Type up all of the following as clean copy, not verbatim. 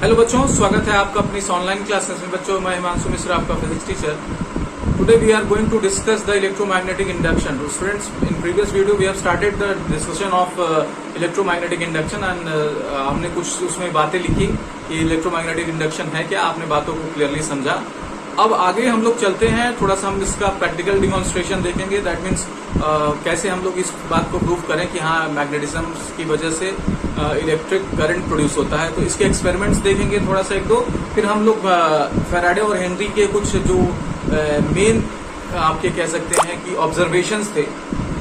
Hello बच्चों, स्वागत है आपका अपनी इस ऑनलाइन क्लासेस में। बच्चों, मैं हिमांशु मिश्रा, आपका physics teacher. Today we are going to discuss the electromagnetic induction. Students, in previous video we have started the discussion of electromagnetic induction and हमने कुछ उसमें बातें लिखी कि इलेक्ट्रोमैग्नेटिक इंडक्शन है क्या। आपने बातों को क्लियरली समझा। अब आगे हम लोग चलते हैं, थोड़ा सा हम इसका प्रैक्टिकल डिमॉन्स्ट्रेशन देखेंगे। दैट मीन्स कैसे हम लोग इस बात को प्रूव करें कि हाँ, मैग्नेटिज्म की वजह से इलेक्ट्रिक करंट प्रोड्यूस होता है। तो इसके एक्सपेरिमेंट्स देखेंगे थोड़ा सा एक दो। फिर हम लोग फैराडे और हेनरी के कुछ जो मेन आपके कह सकते हैं कि ऑब्जर्वेशंस थे,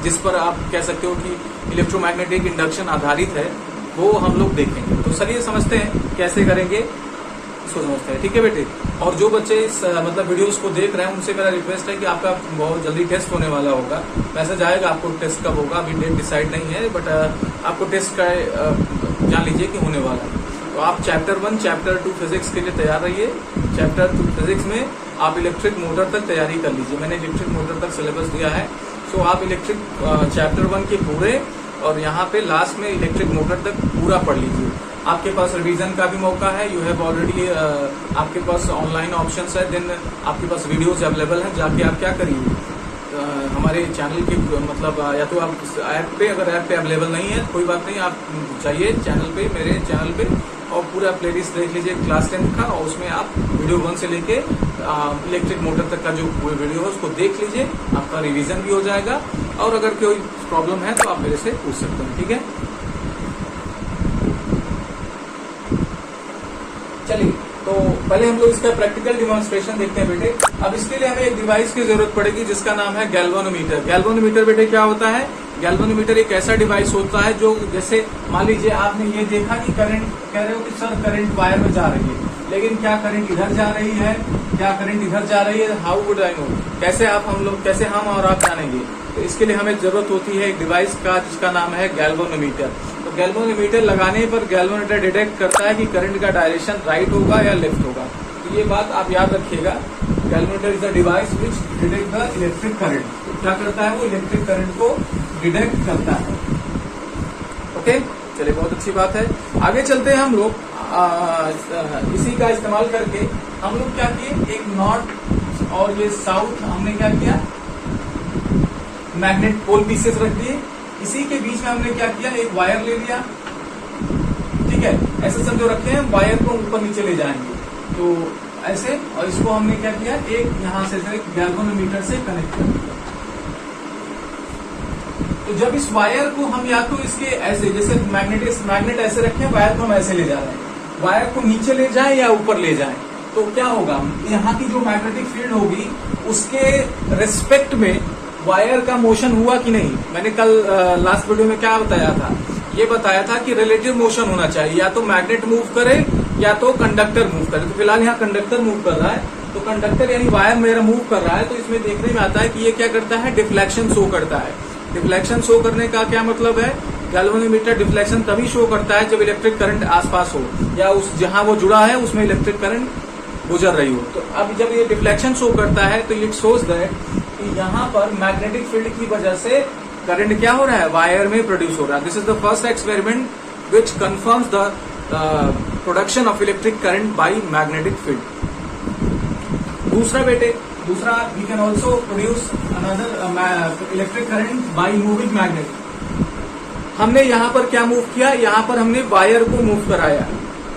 जिस पर आप कह सकते हो कि इलेक्ट्रोमैग्नेटिक इंडक्शन आधारित है, वो हम लोग देखेंगे। तो चलिए समझते हैं कैसे करेंगे, इसको समझते हैं। ठीक है बेटे। और जो बच्चे इस मतलब वीडियोस को देख रहे हैं, उनसे मेरा रिक्वेस्ट है कि आपका बहुत जल्दी टेस्ट होने वाला होगा। मैसेज आएगा आपको टेस्ट कब होगा, अभी डेट डिसाइड नहीं है, बट आपको टेस्ट का जान लीजिए कि होने वाला है। तो आप चैप्टर 1, चैप्टर 2 फिजिक्स के लिए तैयार रहिए। चैप्टर 2 फिजिक्स में आप इलेक्ट्रिक मोटर तक तैयारी कर लीजिए। मैंने इलेक्ट्रिक मोटर तक सिलेबस दिया है। सो आप इलेक्ट्रिक चैप्टर 1 के पूरे और यहाँ पे लास्ट में इलेक्ट्रिक मोटर तक पूरा पढ़ लीजिए। आपके पास रिवीजन का भी मौका है। यू हैव ऑलरेडी आपके पास ऑनलाइन ऑप्शंस है, देन आपके पास वीडियोस अवेलेबल हैं। जाके आप क्या करिए, हमारे चैनल के मतलब या तो आप ऐप पे, अगर ऐप पे अवेलेबल नहीं है कोई बात नहीं, आप चाहिए चैनल पे, मेरे चैनल पे, और पूरा प्लेलिस्ट देख लीजिए क्लास 10 का, और उसमें आप वीडियो 1 से लेके इलेक्ट्रिक मोटर तक का जो वीडियो है उसको देख लीजिए। आपका रिवीजन भी हो जाएगा, और अगर कोई प्रॉब्लम है तो आप मेरे से पूछ सकते हैं। ठीक है, चलिए। तो पहले हम लोग इसका प्रैक्टिकल डिमॉन्स्ट्रेशन देखते हैं बेटे। अब इसके लिए हमें एक डिवाइस की जरूरत पड़ेगी जिसका नाम है गैल्वेनोमीटर। गैल्वेनोमीटर बेटे क्या होता है? गैल्वेनोमीटर एक ऐसा डिवाइस होता है जो, जैसे मान लीजिए आपने ये देखा कि करंट, कह रहे हो कि सर करंट वायर में जा रही है, लेकिन क्या करंट इधर जा रही है, क्या करंट इधर जा रही है? How would I know? कैसे हम और आप जानेंगे? तो इसके लिए हमें जरूरत होती है एक डिवाइस का जिसका नाम है गैल्वेनोमीटर। तो गैल्वेनोमीटर लगाने पर गैल्वेनोमीटर डिटेक्ट करता है कि करंट का डायरेक्शन राइट होगा या लेफ्ट होगा। तो ये बात आप याद रखिएगा। Galvanometer is the device which detect the electric current. तो क्या करता है वो? इलेक्ट्रिक करंट को डिटेक्ट करता है। ओके, चलिए, बहुत अच्छी बात है। आगे चलते हैं हम लोग। इसी का इस्तेमाल करके हम लोग क्या किए, एक नॉर्थ और ये साउथ हमने क्या किया, मैग्नेट पोल पीसेस रख दिए। इसी के बीच में हमने क्या किया, एक वायर ले लिया। ठीक है, ऐसे सब जो रखे हैं, वायर को ऊपर नीचे ले जाएंगे तो ऐसे, और इसको हमने क्या किया, एक यहां से गैल्वेनोमीटर से कनेक्ट कर दिया। तो जब इस वायर को हम या तो इसके ऐसे, जैसे मैग्नेट ऐसे रखे, वायर को हम ऐसे ले जा रहे हैं, वायर को नीचे ले जाएं या ऊपर ले जाएं, तो क्या होगा, यहाँ की जो मैग्नेटिक फील्ड होगी उसके रिस्पेक्ट में वायर का मोशन हुआ कि नहीं। मैंने कल लास्ट वीडियो में क्या बताया था, ये बताया था कि रिलेटिव मोशन होना चाहिए, या तो मैग्नेट मूव करे या तो कंडक्टर मूव करे। तो फिलहाल यहाँ कंडक्टर मूव कर रहा है, तो कंडक्टर यानी वायर मेरा मूव कर रहा है, तो इसमें देखने में आता है कि ये क्या करता है, डिफ्लेक्शन शो करता है। डिफ्लेक्शन शो करने का क्या मतलब है? गैल्वेनोमीटर डिफ्लेक्शन तभी शो करता है जब इलेक्ट्रिक करंट आसपास हो, या उस जहां वो जुड़ा है उसमें इलेक्ट्रिक करंट गुजर रही हो। तो अब जब ये डिफ्लेक्शन शो करता है तो इट शोज दैट कि यहाँ पर मैग्नेटिक फील्ड की वजह से करंट क्या हो रहा है, वायर में प्रोड्यूस हो रहा है। This is the first experiment which confirms the production of electric current by magnetic field. दूसरा बेटे, दूसरा, we can also produce another electric current by moving magnet. हमने यहाँ पर क्या मूव किया, यहाँ पर हमने वायर को मूव कराया।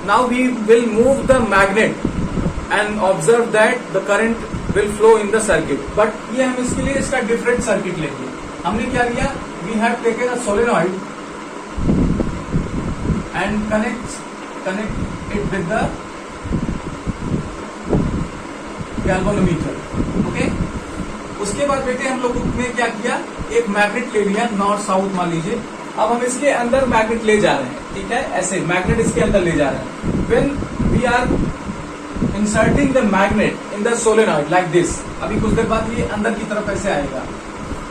Now we will move the magnet and observe that the current will flow in the circuit. But ये हम इसके लिए इसका डिफरेंट सर्किट लेंगे। हमने क्या लिया, we have taken a solenoid and connect it with the galvanometer. Okay, उसके बाद बेटे हम लोग ने क्या किया, एक मैग्नेट ले लिया, नॉर्थ साउथ मान लीजिए। अब हम इसके अंदर मैग्नेट ले जा रहे हैं। ठीक है, ऐसे मैग्नेट इसके अंदर ले जा रहे हैं। When we are inserting the magnet in the solenoid like this, अभी कुछ देर बाद ये अंदर की तरफ ऐसे आएगा।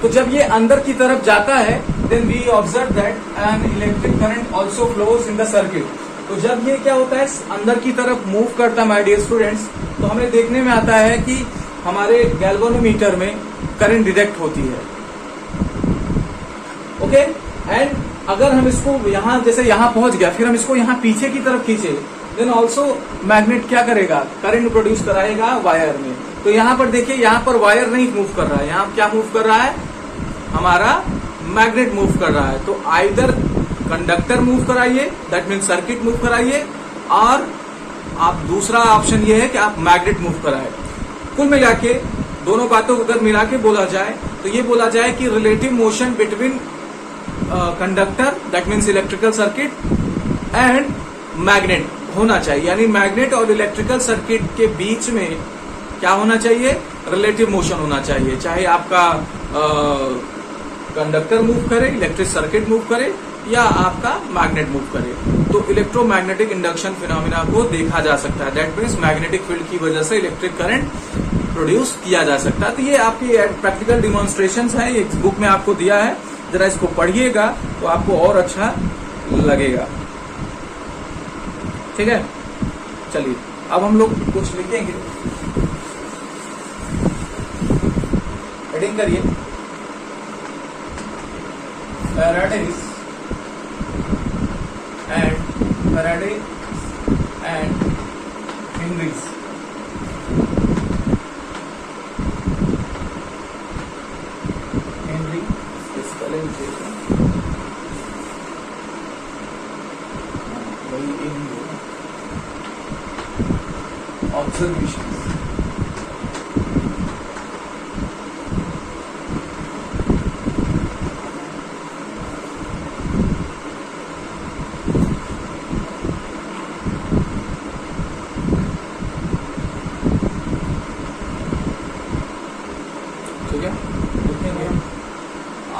तो जब ये अंदर की तरफ जाता है, then we observe that an electric current also flows in the circuit. तो जब ये क्या होता है, अंदर की तरफ मूव करता, माय डियर स्टूडेंट्स, तो हमें देखने में आता है कि हमारे गैल्वेनोमीटर में करंट डिटेक्ट होती है। ओके, एंड अगर हम इसको यहाँ, जैसे यहाँ पहुंच गया, फिर हम इसको यहाँ पीछे की तरफ खींचे देन ऑल्सो मैग्नेट क्या करेगा, करंट प्रोड्यूस कराएगा वायर में। तो यहाँ पर देखिए, यहाँ पर वायर नहीं मूव कर रहा है, यहाँ क्या मूव कर रहा है, हमारा मैग्नेट मूव कर रहा है। तो आइदर कंडक्टर मूव कराइए, दैट मीन सर्किट मूव कराइए, और आप दूसरा ऑप्शन ये है कि आप मैग्नेट मूव कराए। कुल मिला के दोनों बातों को अगर मिला के बोला जाए तो ये बोला जाए कि relative motion between conductor, that means electrical circuit, and magnet होना चाहिए। यानी मैग्नेट और इलेक्ट्रिकल सर्किट के बीच में क्या होना चाहिए, रिलेटिव मोशन होना चाहिए। चाहे आपका कंडक्टर मूव करे, इलेक्ट्रिक सर्किट मूव करे, या आपका मैग्नेट मूव करे, तो इलेक्ट्रोमैग्नेटिक इंडक्शन फिनोमिना को देखा जा सकता है। दैट मीन्स मैग्नेटिक फील्ड की वजह से इलेक्ट्रिक करंट प्रोड्यूस किया जा सकता है। तो ये आपकी प्रैक्टिकल डिमॉन्स्ट्रेशंस है, एक बुक में आपको दिया है, जरा इसको पढ़िएगा तो आपको और अच्छा लगेगा। ठीक है, चलिए अब हम लोग कुछ लिखेंगे, हेडिंग करिए, Faraday and Henry's observations. ठीक है, लिखेंगे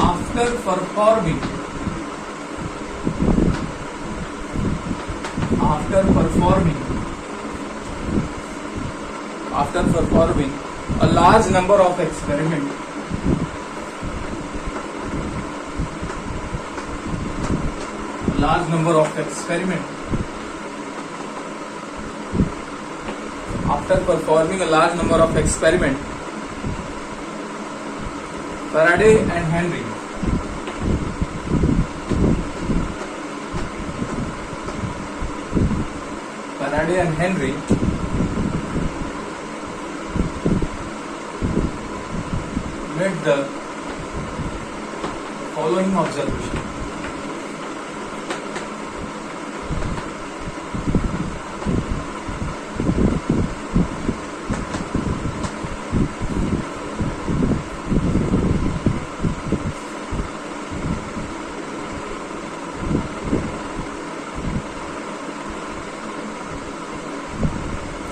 after performing a large number of experiments, after performing a large number of experiments, Faraday and Henry made the following observation.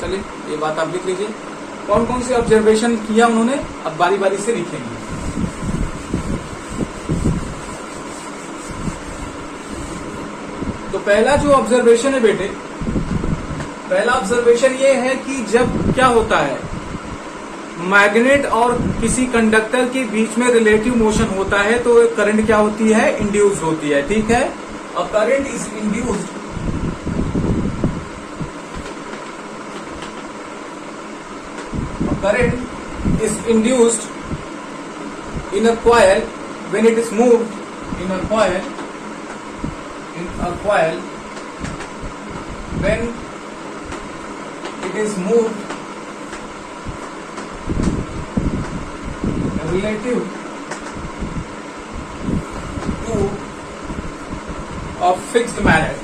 चलिए ये बात आप लिख लीजिए, कौन कौन सी ऑब्जर्वेशन किया उन्होंने, अब बारी बारी से लिखेंगे। तो पहला जो ऑब्जर्वेशन है बेटे, पहला ऑब्जर्वेशन ये है कि जब क्या होता है, मैग्नेट और किसी कंडक्टर के बीच में रिलेटिव मोशन होता है तो करंट क्या होती है, इंड्यूस्ड होती है। ठीक है, a current is induced current is induced in a coil when it is moved in a coil when it is moved relative to a fixed magnet.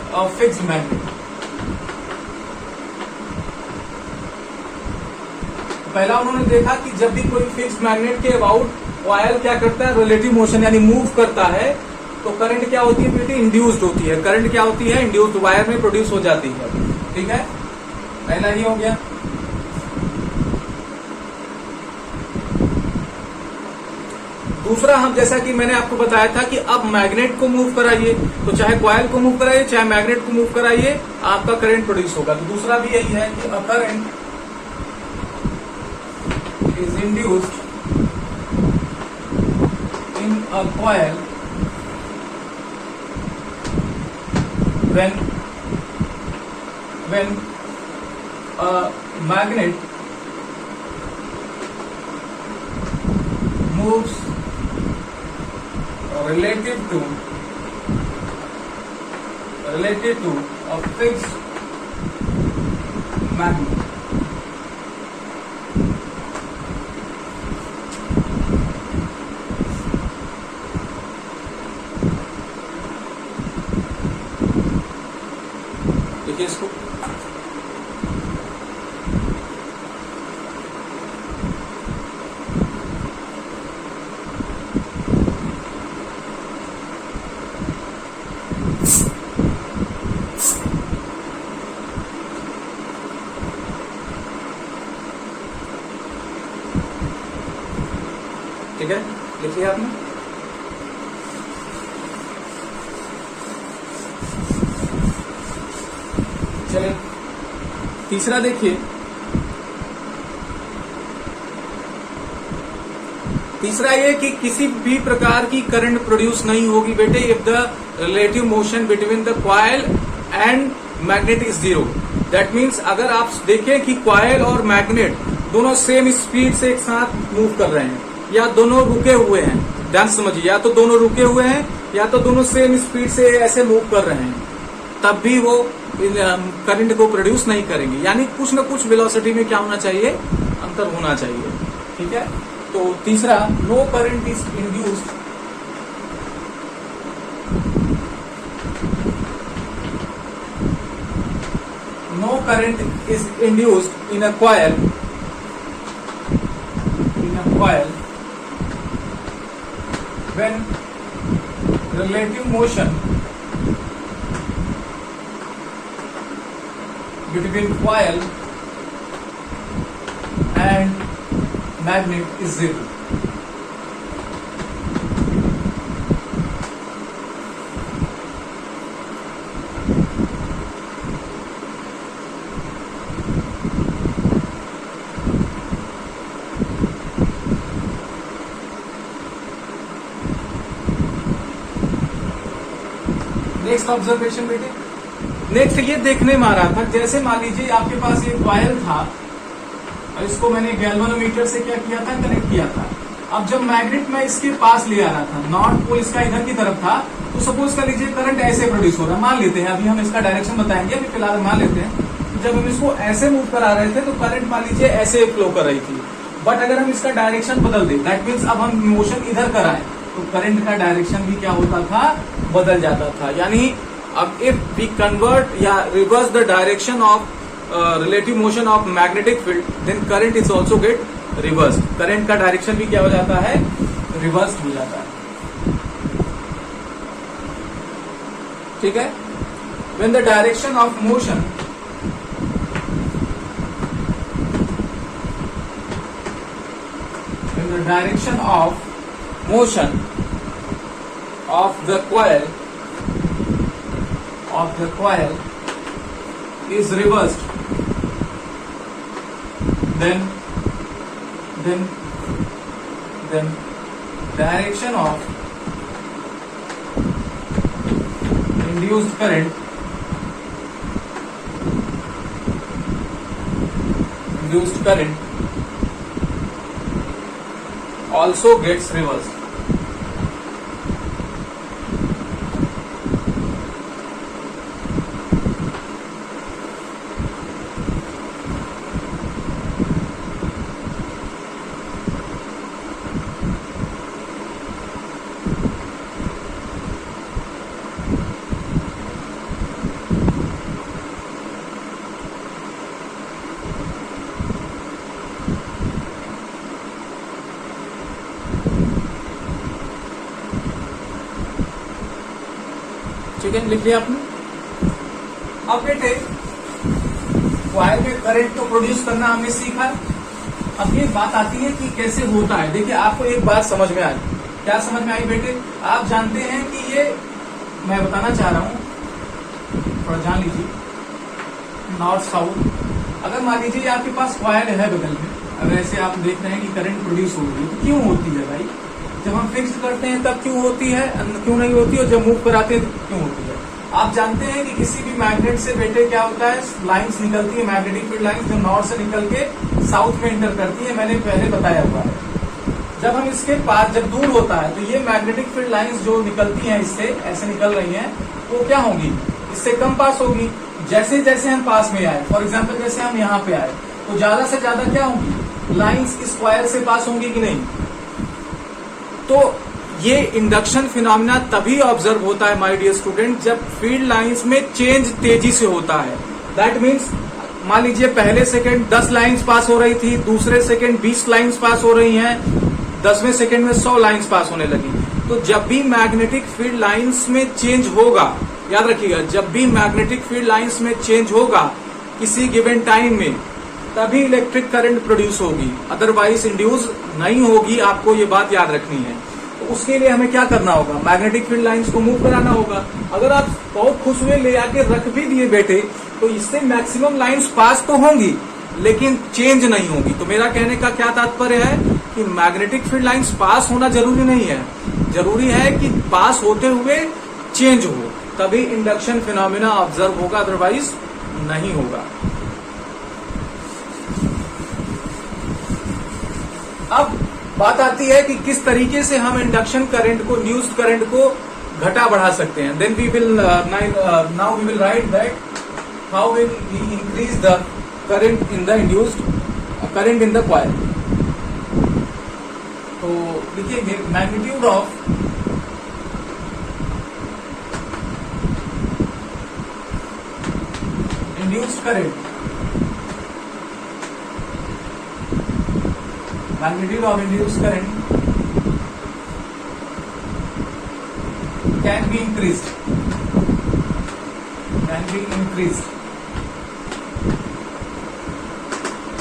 पहला उन्होंने देखा कि जब भी कोई फिक्स्ड मैग्नेट के अबाउट कॉइल क्या करता है, रिलेटिव मोशन यानी मूव करता है, तो करंट क्या होती है बेटे, इंड्यूस्ड होती है। करंट क्या होती है, इंड्यूस्ड वायर में प्रोड्यूस हो जाती है। ठीक है, पहला ही हो गया। दूसरा, हम जैसा कि मैंने आपको बताया था कि अब मैग्नेट को मूव कराइए, तो चाहे कॉइल को मूव कराइए चाहे मैग्नेट को मूव कराइए, आपका करंट प्रोड्यूस होगा। तो दूसरा भी यही है कि a current is induced in a coil when a magnet moves relative to a magnet. देखिए इसको, ठीक है, लिख लिया आपने। चलिए तीसरा देखिए, तीसरा ये कि किसी भी प्रकार की करंट प्रोड्यूस नहीं होगी बेटे if the relative motion between the coil and magnet is zero. That means अगर आप देखें कि कॉइल और मैग्नेट दोनों सेम स्पीड से एक साथ मूव कर रहे हैं या दोनों रुके हुए हैं, ध्यान समझिए, या तो दोनों रुके हुए हैं या तो दोनों सेम स्पीड से ऐसे मूव कर रहे हैं, तब भी वो करंट को प्रोड्यूस नहीं करेंगे। यानी कुछ न कुछ वेलोसिटी में क्या होना चाहिए, अंतर होना चाहिए। ठीक है, तो तीसरा, no current is induced no current is induced in a coil when relative motion between coil and magnet is zero. Next observation बेटे, नेक्स्ट ये देखने में आ रहा था, जैसे मान लीजिए आपके पास एक कॉइल था और इसको मैंने गैल्वेनोमीटर से क्या किया था, कनेक्ट किया था। अब जब मैग्नेट मैं इसके पास ले आ रहा था, नॉर्थ पोल इसका इधर की तरफ था, तो सपोज कर लीजिए करंट ऐसे प्रोड्यूस हो रहा है, मान लेते हैं, अभी हम इसका डायरेक्शन बताएंगे, अभी फिलहाल मान लेते हैं जब हम इसको ऐसे मूव करा रहे थे तो करंट मान लीजिए ऐसे फ्लो कर रही थी। बट अगर हम इसका डायरेक्शन बदल दें, दैट मीन्स अब हम मोशन इधर कराएं, तो करंट का डायरेक्शन भी क्या होता था, बदल जाता था। यानी अब इफ वी कन्वर्ट या reverse the direction of relative motion of magnetic field, then current is also get reverse. Current का डायरेक्शन भी क्या हो जाता है, रिवर्स हो जाता है। ठीक है, when the direction of motion of the coil is reversed, then direction of induced current also gets reversed. ठीक है, लिख लिया आपने। अब बेटे कॉइल में करंट को प्रोड्यूस करना हमने सीखा। अब ये बात आती है कि कैसे होता है। देखिए आपको एक बात समझ में आई, क्या समझ में आई बेटे, आप जानते हैं कि ये मैं बताना चाह रहा हूँ, थोड़ा जान लीजिए, नॉर्थ साउथ। अगर मान लीजिए आपके पास कॉइल है बगल में, अगर ऐसे आप देख रहे हैं कि करंट प्रोड्यूस हो रही है, तो क्यों होती है भाई, जब हम फिक्स करते हैं तब क्यों होती है, क्यों नहीं होती, और जब मूव कराते हैं तो क्यों होती है। आप जानते हैं कि किसी भी मैग्नेट से बेटे क्या होता है, लाइंस निकलती है, मैग्नेटिक फील्ड लाइंस, जो नॉर्थ से निकल के साउथ में इंटर करती है, मैंने पहले बताया हुआ है। जब हम इसके पास जब दूर होता है तो ये मैग्नेटिक फील्ड लाइंस जो निकलती हैं इससे ऐसे निकल रही हैं, वो क्या होंगी, इससे कम पास होगी। जैसे जैसे हम पास में आए, फॉर एग्जाम्पल जैसे हम यहाँ पे आए, तो ज्यादा से ज्यादा क्या होंगी, लाइंस इस कॉइल से पास होंगी कि नहीं। तो ये इंडक्शन फिनोमिना तभी ऑब्जर्व होता है माय डियर स्टूडेंट, जब फील्ड लाइंस में चेंज तेजी से होता है। दैट मीन्स मान लीजिए पहले सेकंड 10 लाइंस पास हो रही थी, दूसरे सेकंड 20 लाइंस पास हो रही हैं, 10वें सेकंड में 100 लाइंस पास होने लगी। तो जब भी मैग्नेटिक फील्ड लाइंस में चेंज होगा, याद रखिएगा, जब भी मैग्नेटिक फील्ड लाइंस में चेंज होगा किसी गिवन टाइम में, तभी इलेक्ट्रिक करंट प्रोड्यूस होगी, अदरवाइज इंड्यूस नहीं होगी। आपको ये बात याद रखनी है। तो उसके लिए हमें क्या करना होगा, मैग्नेटिक फील्ड लाइंस को मूव कराना होगा। अगर आप बहुत खुश हुए ले आके रख भी दिए बेटे, तो इससे मैक्सिमम लाइंस पास तो होंगी लेकिन चेंज नहीं होगी। तो मेरा कहने का क्या तात्पर्य है कि मैग्नेटिक फील्ड लाइंस पास होना जरूरी नहीं है, जरूरी है कि पास होते हुए चेंज हो, तभी इंडक्शन फिनोमिना ऑब्जर्व होगा, अदरवाइज नहीं होगा। अब बात आती है कि किस तरीके से हम इंडक्शन करंट को, इंड्यूस्ड करंट को घटा बढ़ा सकते हैं। Then we will now we will write that how will we increase the current in the induced current in the coil. तो लिखिए magnitude of induced current, magnitude of induced current can be increased,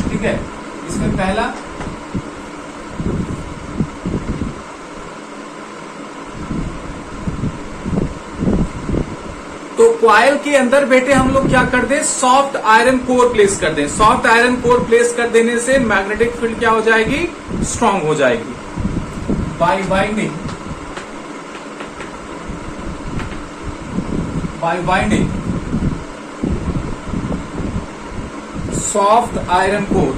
ठीक है। इसमें पहला तो coil के अंदर बेटे हम लोग क्या कर दें, सॉफ्ट आयरन कोर प्लेस कर दें। सॉफ्ट आयरन कोर प्लेस कर देने से मैग्नेटिक फील्ड क्या हो जाएगी, स्ट्रांग हो जाएगी। Bye binding soft iron core,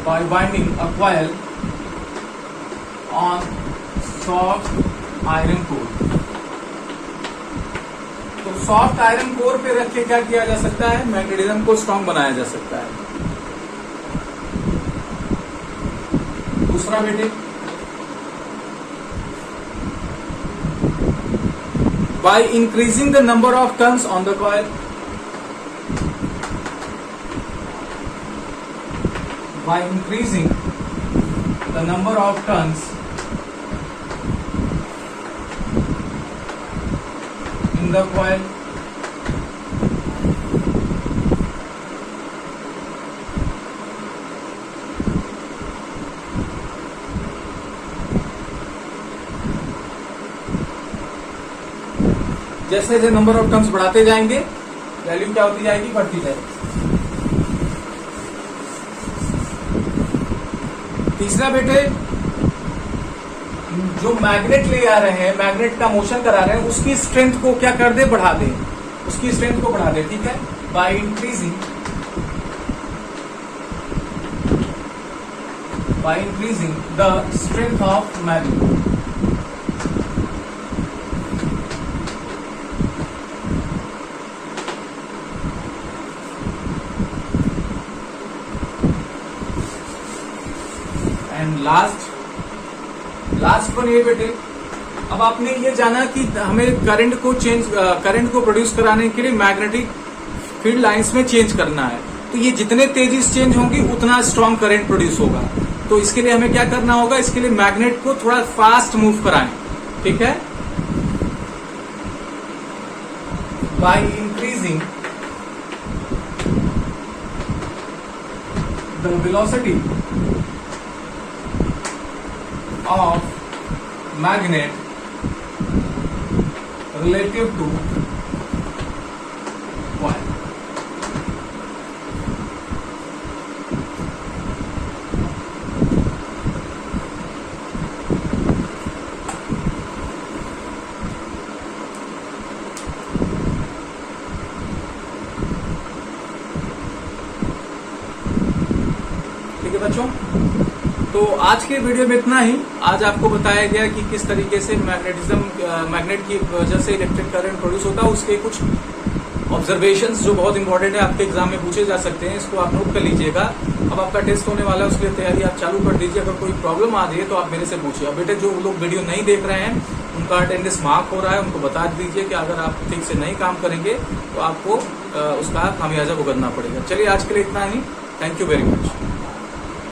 bye binding a coil on soft iron core. तो सॉफ्ट आयरन कोर पे रख के क्या किया जा सकता है, मैग्नेटिज्म को स्ट्रांग बनाया जा सकता है। दूसरा बेटे, by increasing the number of turns on the coil, by increasing the number of turns in the coil, जैसे जैसे नंबर ऑफ टर्न्स बढ़ाते जाएंगे वैल्यू क्या होती जाएगी, बढ़ती जाएगी। तीसरा बेटे, जो मैग्नेट ले आ रहे हैं, मैग्नेट का मोशन करा रहे हैं, उसकी स्ट्रेंथ को क्या कर दे, बढ़ा दे, उसकी स्ट्रेंथ को बढ़ा दे, ठीक है। By increasing the strength of magnet, and last one ये बेटे, अब आपने ये जाना कि हमें करंट को प्रोड्यूस कराने के लिए मैग्नेटिक फील्ड लाइंस में चेंज करना है। तो ये जितने तेजी से चेंज होंगी उतना स्ट्रॉन्ग करंट प्रोड्यूस होगा। तो इसके लिए हमें क्या करना होगा, इसके लिए मैग्नेट को थोड़ा फास्ट मूव कराएं, ठीक है। By increasing the velocity of magnet relative to coil। ठीक है बच्चों, तो आज के वीडियो में इतना ही। आज आपको बताया गया कि किस तरीके से मैग्नेट की वजह से इलेक्ट्रिक करंट प्रोड्यूस होता है, उसके कुछ ऑब्जर्वेशंस जो बहुत इंपॉर्टेंट है, आपके एग्जाम में पूछे जा सकते हैं, इसको आप नोट कर लीजिएगा। अब आपका टेस्ट होने वाला है, उसके लिए तैयारी आप चालू कर दीजिए। अगर कोई प्रॉब्लम आ रही है तो आप मेरे से पूछिए। अब बेटे जो लोग वीडियो नहीं देख रहे हैं, उनका अटेंडेंस मार्क हो रहा है, उनको बता दीजिए कि अगर आप ठीक से नहीं काम करेंगे तो आपको उसका खामियाजा भुगतना पड़ेगा। चलिए आज के लिए इतना ही। Thank you very much.